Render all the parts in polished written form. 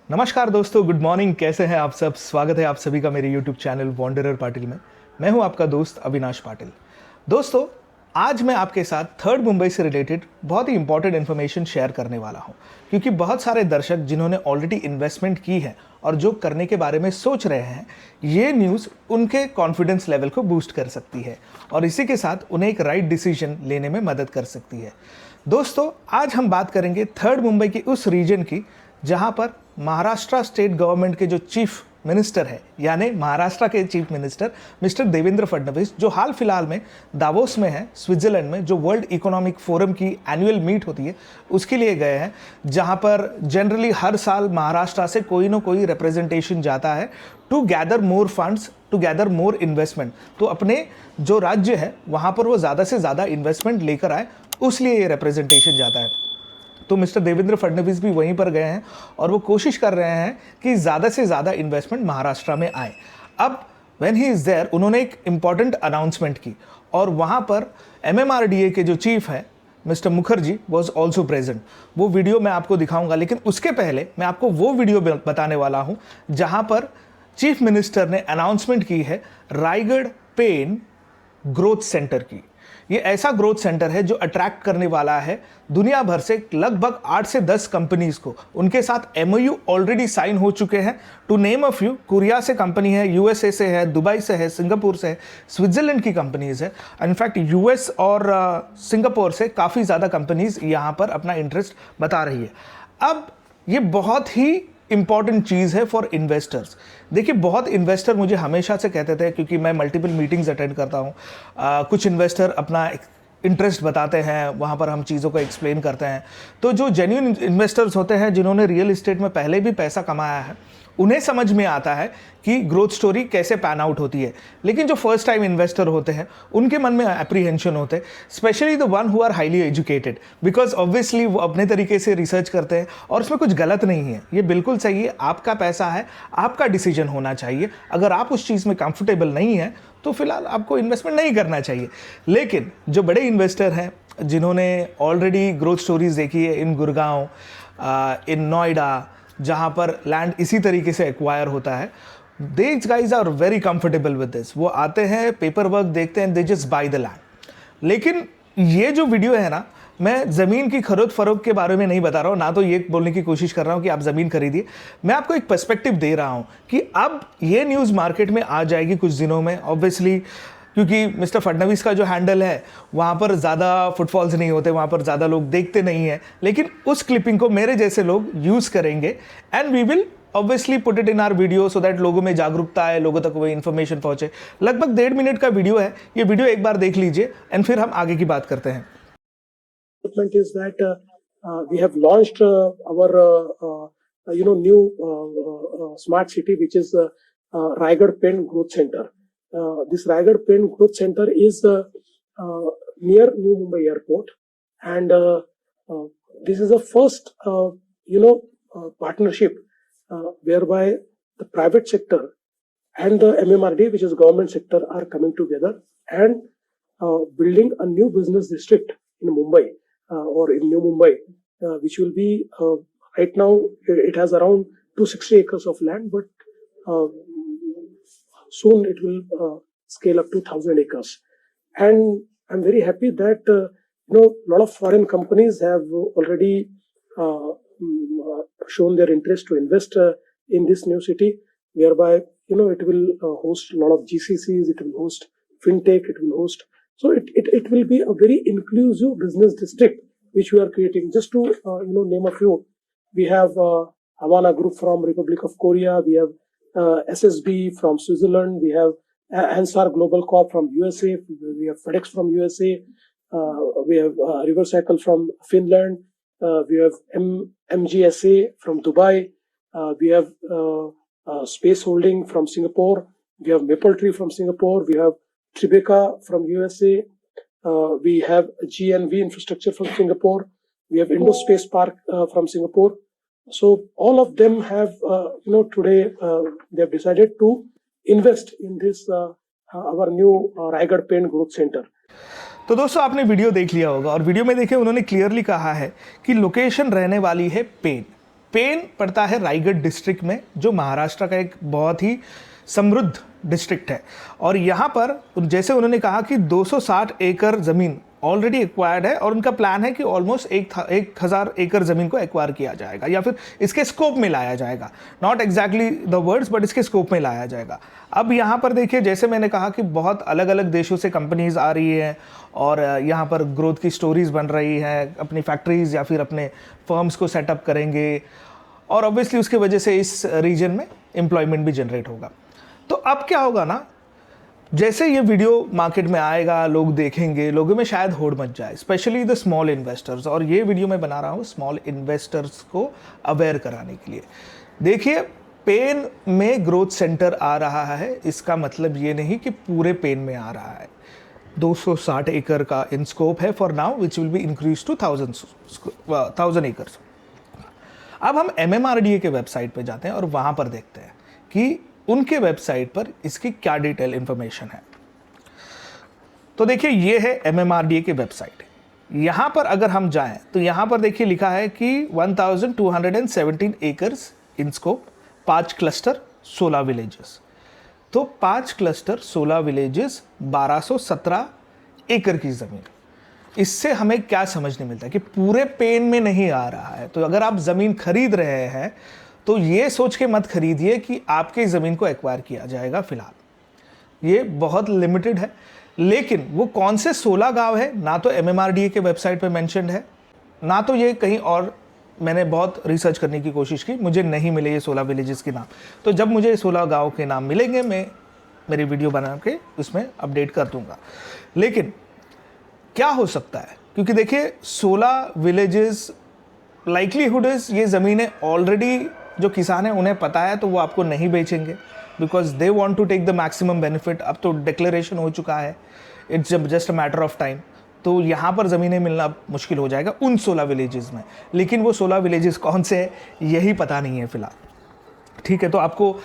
नमस्कार दोस्तों, good morning. कैसे हैं आप सब? स्वागत है आप सभी का मेरे यूट्यूब चैनल वॉन्डरर पाटिल में। मैं हूं आपका दोस्त अविनाश पाटिल। दोस्तों, आज मैं आपके साथ थर्ड मुंबई से रिलेटेड बहुत ही इंपॉर्टेंट इन्फॉर्मेशन शेयर करने वाला हूं, क्योंकि बहुत सारे दर्शक जिन्होंने ऑलरेडी इन्वेस्टमेंट की है और जो करने के बारे में सोच रहे हैं, ये न्यूज़ उनके कॉन्फिडेंस लेवल को बूस्ट कर सकती है और इसी के साथ उन्हें एक राइट डिसीजन लेने में मदद कर सकती है। दोस्तों, आज हम बात करेंगे थर्ड मुंबई की उस रीजन की जहां पर महाराष्ट्र स्टेट गवर्नमेंट के जो चीफ मिनिस्टर है, यानी महाराष्ट्र के chief minister mister Devendra Fadnavis, जो हाल फिलहाल में दावोस में है, स्विट्जरलैंड में, जो वर्ल्ड इकोनॉमिक फोरम की एनुअल मीट होती है, उसके लिए गए हैं, जहां पर जनरली हर साल महाराष्ट्र से कोई ना कोई रिप्रेजेंटेशन जाता है to gather more funds, to gather more investment. तो अपने जो राज्य है वहां पर वो ज़्यादा से ज़्यादा इन्वेस्टमेंट लेकर आए, उसलिए ये रिप्रेजेंटेशन जाता है। तो मिस्टर देवेंद्र फडणवीस भी वहीं पर गए हैं और वो कोशिश कर रहे हैं कि ज़्यादा से ज़्यादा इन्वेस्टमेंट महाराष्ट्र में आए। अब व्हेन ही इज़ देयर, उन्होंने एक इम्पॉर्टेंट अनाउंसमेंट की और वहाँ पर MMRDA के जो चीफ है mister Mukherjee was also present. वो वीडियो मैं आपको दिखाऊंगा, लेकिन उसके पहले मैं आपको वो वीडियो बताने वाला हूँ जहाँ पर चीफ मिनिस्टर ने अनाउंसमेंट की है रायगढ़ पेन ग्रोथ सेंटर की। ये ऐसा ग्रोथ सेंटर है जो अट्रैक्ट करने वाला है दुनिया भर से लगभग 8 से 10 कंपनीज को। उनके साथ MOU ऑलरेडी साइन हो चुके हैं। To name a few, Korea से कंपनी है, USA से है, दुबई से है, सिंगापुर से है, स्विट्जरलैंड की कंपनीज है। इनफैक्ट US और सिंगापुर से काफ़ी ज़्यादा कंपनीज यहाँ पर अपना इंटरेस्ट बता रही है। अब ये बहुत ही इंपॉर्टेंट चीज़ है फॉर इन्वेस्टर्स। देखिए, बहुत इन्वेस्टर मुझे हमेशा से कहते थे, क्योंकि मैं मल्टीपल मीटिंग्स अटेंड करता हूँ, कुछ इन्वेस्टर अपना इंटरेस्ट बताते हैं, वहाँ पर हम चीज़ों को एक्सप्लेन करते हैं। तो जो जेन्युइन इन्वेस्टर्स होते हैं, जिन्होंने रियल इस्टेट में पहले भी पैसा कमाया है, उन्हें समझ में आता है कि ग्रोथ स्टोरी कैसे पैन आउट होती है। लेकिन जो फर्स्ट टाइम इन्वेस्टर होते हैं, उनके मन में एप्रीहेंशन होते हैं, specially the one who are highly educated, because obviously वो अपने तरीके से रिसर्च करते हैं और उसमें कुछ गलत नहीं है, ये बिल्कुल सही है। आपका पैसा है, आपका डिसीजन होना चाहिए। अगर आप उस चीज़ में कंफर्टेबल नहीं है तो फिलहाल आपको इन्वेस्टमेंट नहीं करना चाहिए। लेकिन जो बड़े इन्वेस्टर हैं, जिन्होंने ऑलरेडी ग्रोथ स्टोरीज देखी है इन गुड़गांव, इन नोएडा, जहाँ पर लैंड इसी तरीके से एक्वायर होता है, these guys are very comfortable with this. वो आते हैं, पेपर वर्क देखते हैं, they just buy the land. लेकिन ये जो वीडियो है ना, मैं ज़मीन की खरीद फरोख्त के बारे में नहीं बता रहा हूँ, ना तो ये बोलने की कोशिश कर रहा हूँ कि आप ज़मीन खरीदिए। मैं आपको एक पर्सपेक्टिव दे रहा हूँ कि अब ये न्यूज़ मार्केट में आ जाएगी कुछ दिनों में, ऑब्वियसली, क्योंकि मिस्टर फडणवीस का जो हैंडल है वहाँ पर ज़्यादा फुटफॉल्स नहीं होते, वहाँ पर ज़्यादा लोग देखते नहीं हैं। लेकिन उस क्लिपिंग को मेरे जैसे लोग यूज़ करेंगे and we will obviously put it in our video so that लोगों में जागरूकता आए, लोगों तक वो इन्फॉर्मेशन पहुँचे। लगभग 1.5 मिनट का वीडियो है, ये वीडियो एक बार देख लीजिए एंड फिर हम आगे की बात करते हैं। Is that we have launched our new smart city, which is Raigad Pen Growth Center. This Raigad Pen Growth Center is near New Mumbai Airport, and this is the first partnership whereby the private sector and the MMRD, which is government sector, are coming together and building a new business district in Mumbai. Or in New Mumbai, which will be right now it has around 260 acres of land, but soon it will scale up to 1,000 acres. And I'm very happy that a lot of foreign companies have already shown their interest to invest in this new city, whereby it will host a lot of GCCs, it will host fintech, it will host. So it will be a very inclusive business district which we are creating. Just to name a few, we have Havana Group from Republic of Korea, we have SSB from Switzerland, we have Ansar Global Corp from USA, we have FedEx from USA, we have Rivercycle from Finland, we have MGSA from Dubai, we have Space Holding from Singapore, we have Mapletree from Singapore, we have Tribeca from USA, we have GNV Infrastructure from Singapore, we have Indospace Park from Singapore. So all of them have, today they have decided to invest in this our new Raigad Pen Growth Center. तो दोस्तों, आपने video देख लिया होगा और video में देखे उन्होंने क्लियरली कहा है कि लोकेशन रहने वाली है पेन। पेन पड़ता है रायगढ़ डिस्ट्रिक्ट में, जो महाराष्ट्र का एक बहुत ही समृद्ध डिस्ट्रिक्ट है। और यहाँ पर जैसे उन्होंने कहा कि 260 एकड़ ज़मीन ऑलरेडी एक्वायर्ड है और उनका प्लान है कि ऑलमोस्ट 1000 एकड़ ज़मीन को एक्वायर किया जाएगा या फिर इसके स्कोप में लाया जाएगा। Not exactly the words, but इसके स्कोप में लाया जाएगा। अब यहाँ पर देखिए, जैसे मैंने कहा कि बहुत अलग अलग देशों से कंपनीज आ रही हैं और यहाँ पर ग्रोथ की स्टोरीज बन रही हैं, अपनी फैक्ट्रीज या फिर अपने फर्म्स को सेटअप करेंगे और ऑब्वियसली उसकी वजह से इस रीजन में एम्प्लॉयमेंट भी जनरेट होगा। तो अब क्या होगा ना, जैसे ये वीडियो मार्केट में आएगा, लोग देखेंगे, लोगों में शायद होड़ मच जाए, स्पेशली द स्मॉल इन्वेस्टर्स। और ये वीडियो मैं बना रहा हूँ स्मॉल इन्वेस्टर्स को अवेयर कराने के लिए। देखिए, पेन में ग्रोथ सेंटर आ रहा है, इसका मतलब ये नहीं कि पूरे पेन में आ रहा है। 260 एकड़ का इन स्कोप है for now, which will be increase to 1000 acres. अब हम MMRDA के वेबसाइट पे जाते हैं और वहाँ पर देखते हैं कि उनके वेबसाइट पर इसकी क्या डिटेल इंफॉर्मेशन है। तो देखिए, ये है MMRDA की वेबसाइट। यहाँ पर अगर हम जाएं तो यहाँ पर देखिए लिखा है कि 1217 acres in scope, 5 cluster 16 villages. तो 5 क्लस्टर 16 विलेजेस 1217 एकड़ की ज़मीन। इससे हमें क्या समझने मिलता है कि पूरे पेन में नहीं आ रहा है। तो अगर आप ज़मीन खरीद रहे हैं तो ये सोच के मत खरीदिए कि आपकी ज़मीन को एक्वायर किया जाएगा। फिलहाल ये बहुत लिमिटेड है, लेकिन वो कौन से 16 गांव है ना तो MMRDA के वेबसाइट पे मेंशन्ड है, ना तो ये कहीं और। मैंने बहुत रिसर्च करने की कोशिश की, मुझे नहीं मिले ये 16 विलेजेस के नाम। तो जब मुझे 16 गाँव के नाम मिलेंगे, मैं मेरी वीडियो बना के उसमें अपडेट कर दूँगा। लेकिन क्या हो सकता है, क्योंकि देखिए 16 विलेजेस, लाइकलीहुड इज़ ये ज़मीनें ऑलरेडी जो किसान हैं उन्हें पता है, तो वो आपको नहीं बेचेंगे, because they want to take the maximum benefit. अब तो डिक्लेरेशन हो चुका है, it's just a matter of time. तो यहाँ पर ज़मीनें मिलना मुश्किल हो जाएगा उन 16 विलेजेस में। लेकिन वो 16 विलेजेस कौन से हैं यही पता नहीं है फिलहाल। ठीक है, तो आपको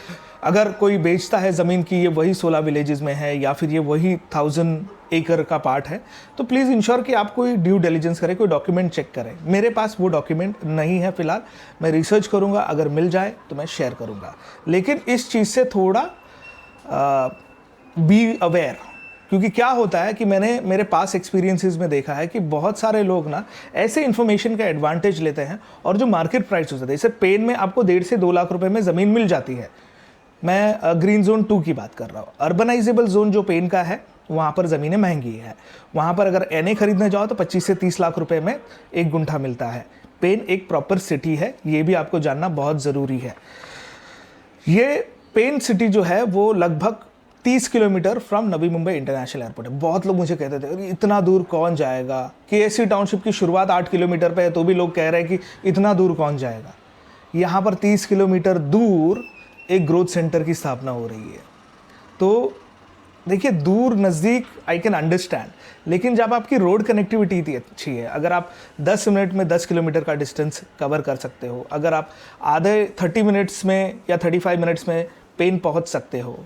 अगर कोई बेचता है ज़मीन की ये वही 16 विलेजेस में है या फिर ये वही 1000 एकड़ का पार्ट है, तो प्लीज़ इंश्योर कि आप कोई ड्यू डिलिजेंस करें, कोई डॉक्यूमेंट चेक करें। मेरे पास वो डॉक्यूमेंट नहीं है फिलहाल, मैं रिसर्च करूँगा, अगर मिल जाए तो मैं शेयर करूँगा। लेकिन इस चीज़ से थोड़ा बी अवेयर, क्योंकि क्या होता है कि मैंने मेरे पास एक्सपीरियंसेस में देखा है कि बहुत सारे लोग ना ऐसे इन्फॉर्मेशन का एडवांटेज लेते हैं और जो मार्केट प्राइस होता है, जैसे पेन में आपको 1.5 से 2 लाख रुपए में ज़मीन मिल जाती है। मैं ग्रीन जोन 2 की बात कर रहा हूँ। अर्बनाइजेबल जोन जो पेन का है, वहाँ पर ज़मीनें महंगी है। वहाँ पर अगर NA खरीदने जाओ तो 25 से 30 लाख रुपए में 1 गुंठा मिलता है। पेन एक प्रॉपर सिटी है, ये भी आपको जानना बहुत ज़रूरी है। ये पेन सिटी जो है वो लगभग 30 kilometre from Navi Mumbai international airport है। बहुत लोग मुझे कहते थे इतना दूर कौन जाएगा। KSC टाउनशिप की शुरुआत 8 किलोमीटर पे है, तो भी लोग कह रहे हैं कि इतना दूर कौन जाएगा। यहाँ पर 30 किलोमीटर दूर एक ग्रोथ सेंटर की स्थापना हो रही है। तो देखिए, दूर नज़दीक आई कैन अंडरस्टैंड, लेकिन जब आपकी रोड कनेक्टिविटी इतनी अच्छी है, अगर आप 10 मिनट में 10 किलोमीटर का डिस्टेंस कवर कर सकते हो, अगर आप आधे 30 मिनट्स में या 35 मिनट्स में पेन पहुंच सकते हो,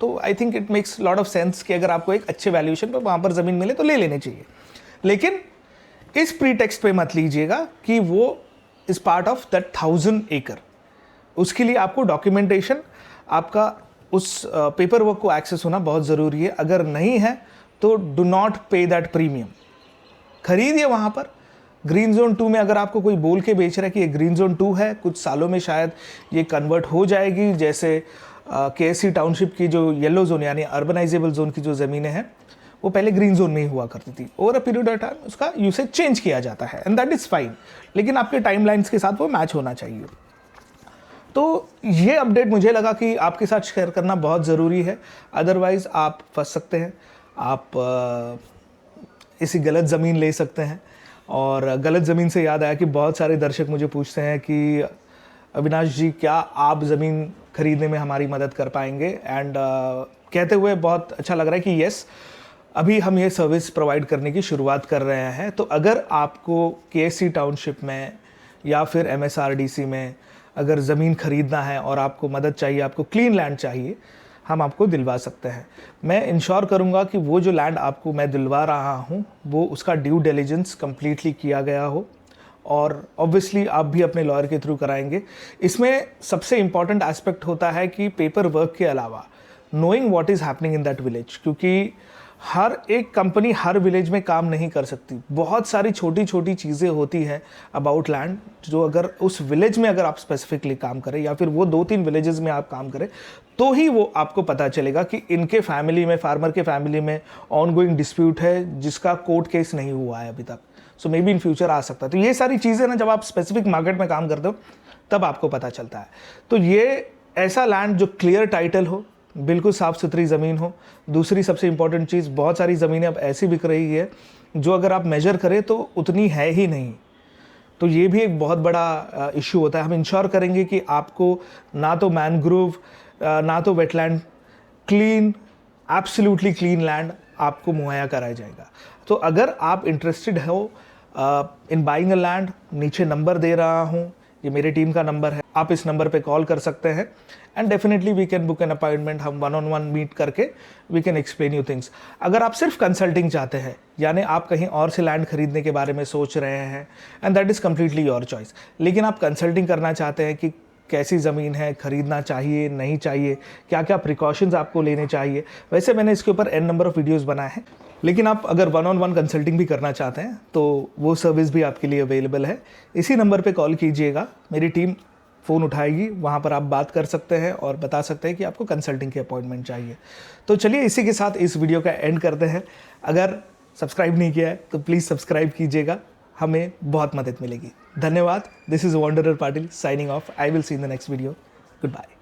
तो I think it makes lot of sense कि अगर आपको एक अच्छे वैल्यूएशन पर वहाँ पर ज़मीन मिले तो ले लेनी चाहिए। लेकिन इस प्रीटेक्स्ट पे मत लीजिएगा कि वो इज़ पार्ट ऑफ दैट 1000 एकड़। उसके लिए आपको डॉक्यूमेंटेशन, आपका उस पेपर वर्क को एक्सेस होना बहुत ज़रूरी है। अगर नहीं है तो डू नॉट पे दैट प्रीमियम, खरीदिए वहाँ पर। ग्रीन जोन 2 में अगर आपको कोई बोल के बेच रहा है कि ये ग्रीन जोन 2 है, कुछ सालों में शायद ये कन्वर्ट हो जाएगी, जैसे KSC टाउनशिप की जो येलो जोन यानी अर्बनाइजेबल जोन की जो ज़मीनें हैं वो पहले ग्रीन जोन में ही हुआ करती थी। Over a period of time उसका यूसेज चेंज किया जाता है एंड दैट इज़ फाइन, लेकिन आपके टाइमलाइंस के साथ वो मैच होना चाहिए। तो ये अपडेट मुझे लगा कि आपके साथ शेयर करना बहुत ज़रूरी है, अदरवाइज़ आप फंस सकते हैं, आप इसी गलत ज़मीन ले सकते हैं। और गलत ज़मीन से याद आया कि बहुत सारे दर्शक मुझे पूछते हैं कि अविनाश जी, क्या आप ज़मीन खरीदने में हमारी मदद कर पाएंगे? एंड कहते हुए बहुत अच्छा लग रहा है कि येस, अभी हम ये सर्विस प्रोवाइड करने की शुरुआत कर रहे हैं। तो अगर आपको KSC टाउनशिप में या फिर MSRDC में अगर ज़मीन खरीदना है और आपको मदद चाहिए, आपको क्लीन लैंड चाहिए, हम आपको दिलवा सकते हैं। मैं इंश्योर करूंगा कि वो जो लैंड आपको मैं दिलवा रहा हूं वो उसका ड्यू डिलिजेंस कम्प्लीटली किया गया हो और ऑब्वियसली आप भी अपने लॉयर के थ्रू कराएंगे। इसमें सबसे इम्पॉर्टेंट एस्पेक्ट होता है कि पेपर वर्क के अलावा knowing what is happening in that village, क्योंकि हर एक कंपनी हर विलेज में काम नहीं कर सकती। बहुत सारी छोटी छोटी चीज़ें होती हैं अबाउट लैंड, जो अगर उस विलेज में अगर आप स्पेसिफिकली काम करें या फिर वो 2-3 विलेजेस में आप काम करें तो ही वो आपको पता चलेगा कि इनके फैमिली में, फार्मर के फैमिली में ऑनगोइंग डिस्प्यूट है जिसका कोर्ट केस नहीं हुआ है अभी तक, सो मे बी इन फ्यूचर आ सकता है। तो ये सारी चीज़ें ना जब आप स्पेसिफिक मार्केट में काम करते हो तब आपको पता चलता है। तो ये ऐसा लैंड जो क्लियर टाइटल हो, बिल्कुल साफ़ सुथरी ज़मीन हो। दूसरी सबसे इंपॉर्टेंट चीज़, बहुत सारी ज़मीनें अब ऐसी बिक रही है जो अगर आप मेजर करें तो उतनी है ही नहीं, तो ये भी एक बहुत बड़ा इशू होता है। हम इंश्योर करेंगे कि आपको ना तो मैनग्रोव ना तो wetland, clean, absolutely clean land आपको मुहैया कराया जाएगा। तो अगर आप इंटरेस्टेड हो इन बाइंग अ लैंड, नीचे नंबर दे रहा हूँ, ये मेरे टीम का नंबर है, आप इस नंबर पे कॉल कर सकते हैं and definitely we can book an appointment. हम 1-on-1 मीट करके we can explain you things. अगर आप सिर्फ कंसल्टिंग चाहते हैं, यानी आप कहीं और से लैंड खरीदने के बारे में सोच रहे हैं and that is completely your choice, लेकिन आप कंसल्टिंग करना चाहते हैं कि कैसी ज़मीन है, खरीदना चाहिए नहीं चाहिए, क्या क्या प्रिकॉशंस आपको लेने चाहिए, वैसे मैंने इसके ऊपर n नंबर ऑफ़ वीडियोज़ बनाए हैं। लेकिन आप अगर 1-on-1 कंसल्टिंग भी करना चाहते हैं तो वो सर्विस भी आपके लिए अवेलेबल है। इसी नंबर पे कॉल कीजिएगा, मेरी टीम फ़ोन उठाएगी, वहाँ पर आप बात कर सकते हैं और बता सकते हैं कि आपको कंसल्टिंग की अपॉइंटमेंट चाहिए। तो चलिए इसी के साथ इस वीडियो का एंड करते हैं। अगर सब्सक्राइब नहीं किया है तो प्लीज़ सब्सक्राइब कीजिएगा, हमें बहुत मदद मिलेगी। धन्यवाद। This is Wanderer Patil signing off. I will see in the next video. Good bye.